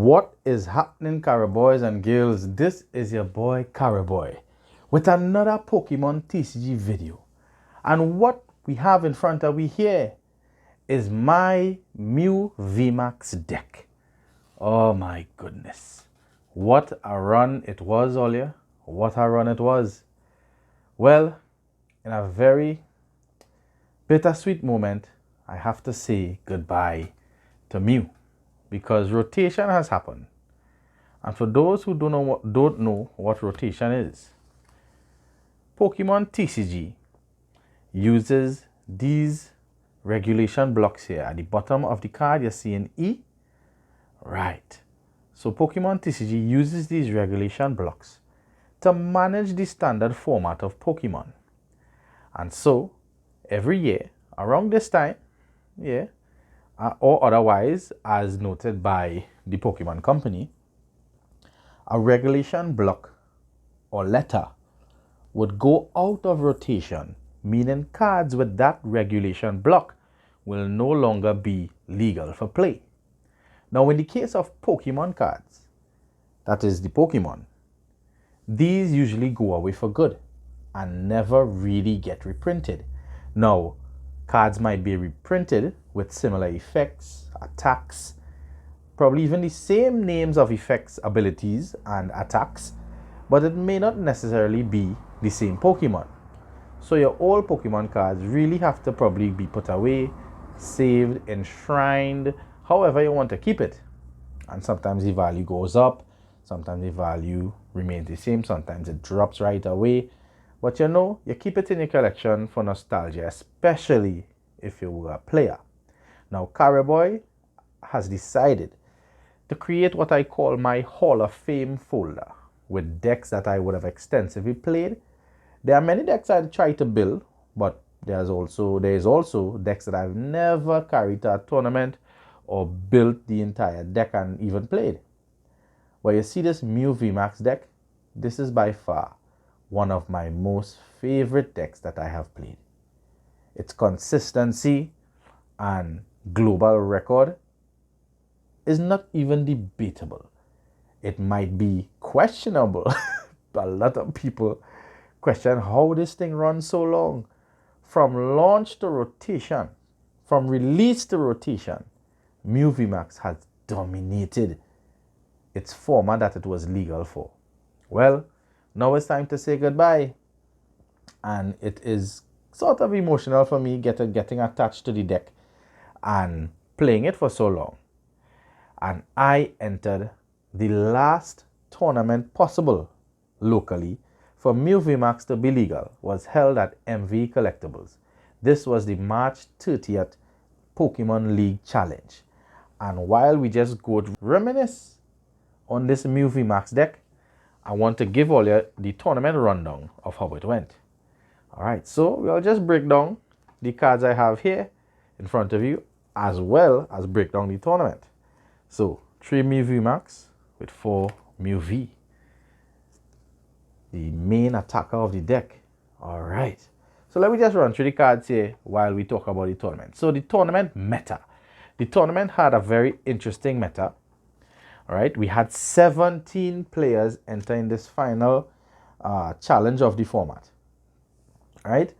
What is happening, Carib Boys and girls? This is your boy Carib Boy with another Pokemon TCG video. And what we have in front of we here is my Mew Vmax deck. Oh my goodness. What a run it was, Olia. What a run it was. Well, in a very bittersweet moment, I have to say goodbye to Mew, because rotation has happened. And for those who don't know what rotation is, Pokemon TCG uses these regulation blocks here at the bottom of the card. You see an E, right? So Pokemon TCG uses these regulation blocks to manage the standard format of Pokemon. And so every year around this time, or otherwise as noted by the Pokemon Company, a regulation block or letter would go out of rotation, meaning cards with that regulation block will no longer be legal for play. Now, in the case of Pokemon cards, that is the Pokemon, these usually go away for good and never really get reprinted. Now, cards might be reprinted with similar effects, attacks, probably even the same names of effects, abilities, and attacks, but it may not necessarily be the same Pokemon. So your old Pokemon cards really have to probably be put away, saved, enshrined, however you want to keep it. And sometimes the value goes up, sometimes the value remains the same, sometimes it drops right away. But you know, you keep it in your collection for nostalgia, especially if you were a player. Now, Carib Boy has decided to create what I call my Hall of Fame folder with decks that I would have extensively played. There are many decks I try to build, but there is also decks that I've never carried to a tournament or built the entire deck and even played. But you see this Mew Vmax deck, this is by far one of my most favorite decks that I have played. Its consistency and global record is not even debatable. It might be questionable. A lot of people question how this thing runs so long. From launch to rotation, from release to rotation, Mew Vmax has dominated its format that it was legal for. Well, now it's time to say goodbye. And it is sort of emotional for me getting attached to the deck and playing it for so long. And I entered the last tournament possible locally for Mew Vmax to be legal was held at MVE Collectibles. This was the March 30th Pokemon League Challenge. And while we just go to reminisce on this Mew Vmax deck, I want to give all you the tournament rundown of how it went. Alright, so we'll just break down the cards I have here in front of you, as well as break down the tournament. So, 3 Mew Vmax with 4 Mew V, the main attacker of the deck. Alright, so let me just run through the cards here while we talk about the tournament. So, the tournament meta. The tournament had a very interesting meta. Alright, we had 17 players entering this final challenge of the format. Alright,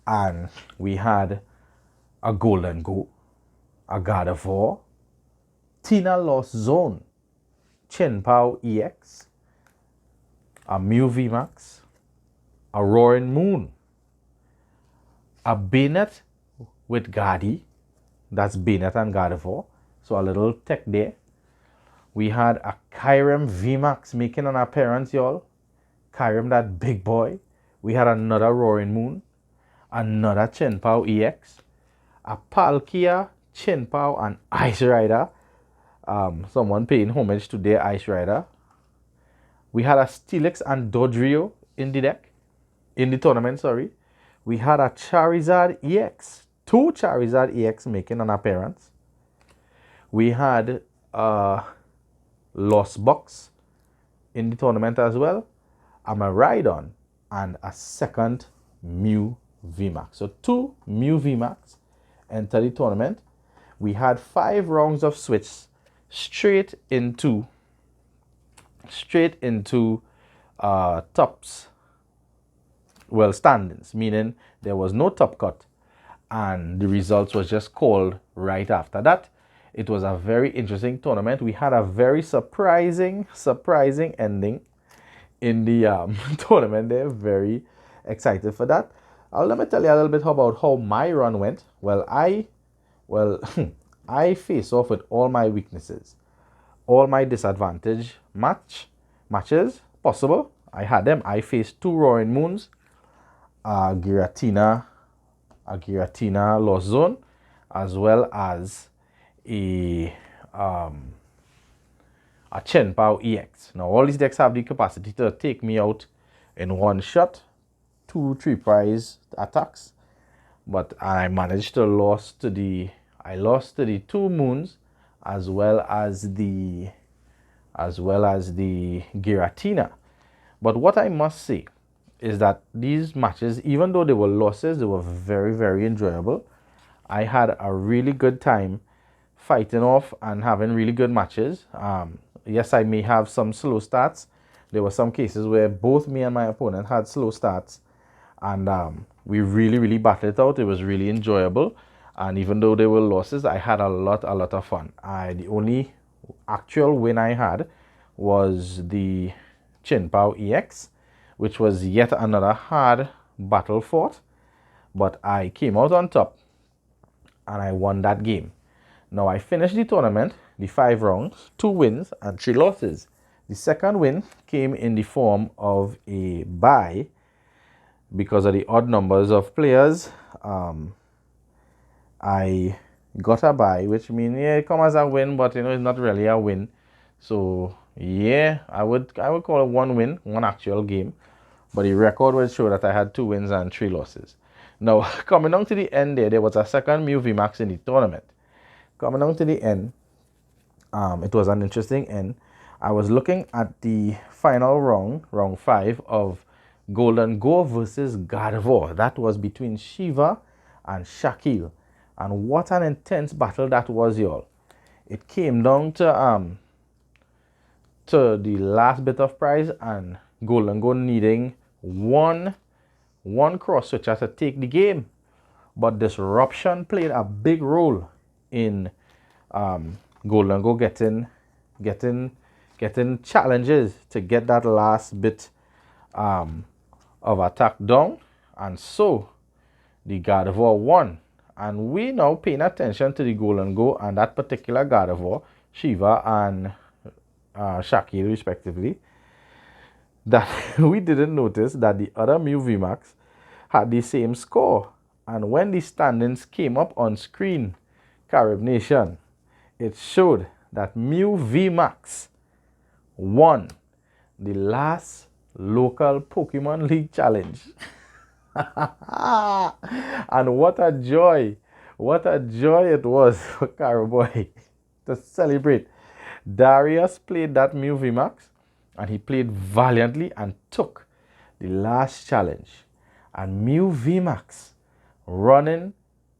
and we had a Golden Go, a Gardevoir, Tina Lost Zone, Chinpao EX, a Mew Vmax, a Roaring Moon, a Bayonet with Gardy, that's Bayonet and Gardevoir, so a little tech there. We had a Carib Vmax making an appearance, y'all. Carib, that big boy. We had another Roaring Moon, another Chinpao EX, a Palkia, Chinpao, and Ice Rider. Someone paying homage to their Ice Rider. We had a Steelix and Dodrio in the deck, in the tournament, sorry. We had a Charizard EX, 2 Charizard EX making an appearance. We had Lost Box in the tournament as well, a Miraidon, and a second Mew Vmax. So 2 Mew Vmax enter the tournament. We had 5 rounds of switch straight into straight into tops, well, standings, meaning there was no top cut, and the results was just called right after that. It was a very interesting tournament. We had a very surprising ending in the tournament. They're very excited for that. Let me tell you a little bit about how my run went. Well, I face off with all my weaknesses, all my disadvantage matches possible. I had them. I faced 2 Roaring Moons, a Giratina Lost Zone, as well as a Chen Pao EX. Now all these decks have the capacity to take me out in one shot, 2-3 prize attacks, but I managed to lost to the 2 Moons, as well as the Giratina. But what I must say is that these matches, even though they were losses, they were very, very enjoyable. I had a really good time fighting off and having really good matches. Yes, I may have some slow starts. There were some cases where both me and my opponent had slow starts, and we really, really battled it out. It was really enjoyable, and even though there were losses, I had a lot of fun. The only actual win I had was the Chin Pao EX, which was yet another hard battle fought, but I came out on top and I won that game. Now I finished the tournament, the 5 rounds, 2 wins and 3 losses. The second win came in the form of a bye because of the odd numbers of players. I got a bye, which means it come as a win, but it's not really a win. So yeah, I would call it 1 win, 1 actual game, but the record would show that I had 2 wins and 3 losses. Now coming down to the end, there was a second Mew Vmax in the tournament. Coming down to the end, it was an interesting end. I was looking at the final round 5 of Golden Go versus Gardevoir. That was between Shiva and Shaquille. And what an intense battle that was, y'all. It came down to the last bit of prize, and Golden Go needing one cross switcher to take the game. But disruption played a big role in Golden Go getting challenges to get that last bit of attack down, and so the Gardevoir won. And we now paying attention to the Golden Go and that particular Gardevoir, Shiva and Shaquille respectively, that we didn't notice that the other Mew Vmax had the same score. And when the standings came up on screen, Carib Nation, it showed that Mew Vmax won the last local Pokemon League challenge. And what a joy it was for Carib Boy to celebrate. Darius played that Mew Vmax, and he played valiantly and took the last challenge. And Mew Vmax, running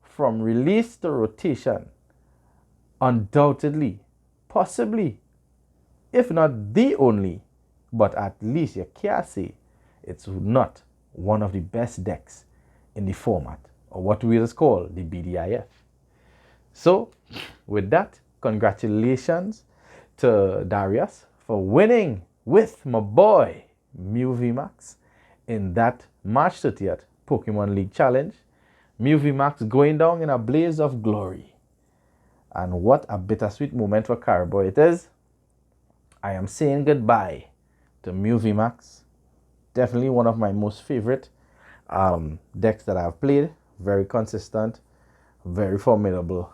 from release to rotation, undoubtedly, possibly, if not the only, but at least you can't say it's not one of the best decks in the format, or what we just call the BDIF. So with that, congratulations to Darius for winning with my boy Mew Vmax in that March 30th Pokemon League Challenge. Mew Vmax going down in a blaze of glory. And what a bittersweet moment for Carib Boy it is. I am saying goodbye to Mew Vmax. Definitely one of my most favorite decks that I've played. Very consistent, very formidable.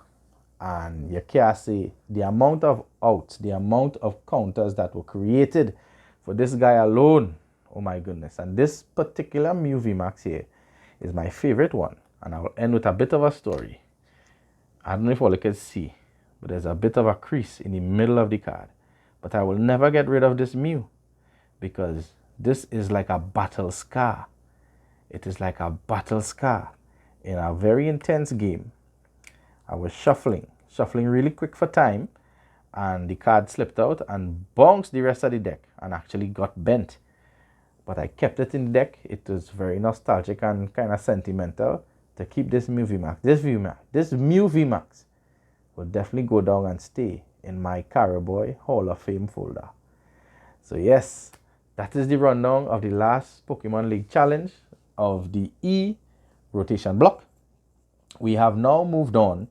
And you can't say the amount of outs, the amount of counters that were created for this guy alone. Oh my goodness. And this particular Mew Vmax here is my favorite one. And I will end with a bit of a story. I don't know if all you can see, but there's a bit of a crease in the middle of the card. But I will never get rid of this Mew, because this is like a battle scar. It is like a battle scar in a very intense game. I was shuffling really quick for time, and the card slipped out and bounced the rest of the deck and actually got bent. But I kept it in the deck. It was very nostalgic and kind of sentimental to keep this Mew Vmax. This Mew Vmax will definitely go down and stay in my Carib Boy Hall of Fame folder. So yes, that is the rundown of the last Pokemon League challenge of the E rotation block. We have now moved on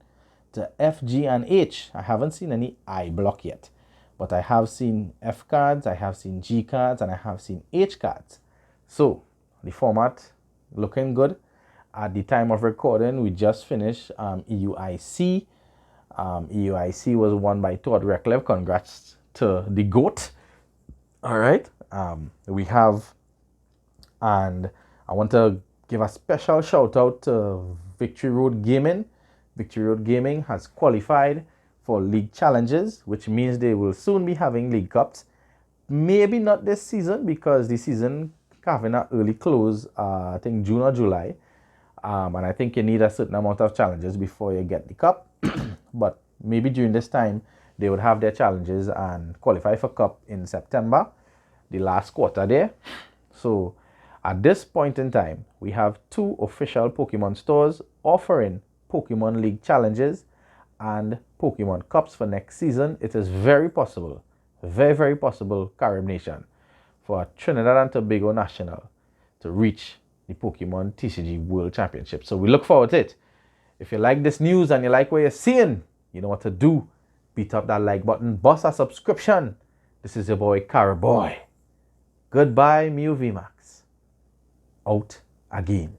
to F, G, and H. I haven't seen any I block yet, but I have seen F cards, I have seen G cards, and I have seen H cards. So the format looking good. At the time of recording, we just finished EUIC. EUIC was won by Todd Reclev. Congrats to the GOAT. All right. We have, and I want to give a special shout out to Victory Road Gaming. Victory Road Gaming has qualified for league challenges, which means they will soon be having league cups. Maybe not this season because the season having an early close, I think June or July. And I think you need a certain amount of challenges before you get the cup. But maybe during this time, they would have their challenges and qualify for cup in September, the last quarter there. So at this point in time, we have 2 official Pokemon stores offering Pokemon League challenges and Pokemon Cups for next season. It is very possible, very, very possible, Carib Nation, for Trinidad and Tobago National to reach the Pokemon TCG World Championship. So we look forward to it. If you like this news and you like what you're seeing, you know what to do. Beat up that like button, bust a subscription. This is your boy, Carib Boy. Goodbye, Mew Vmax. Out again.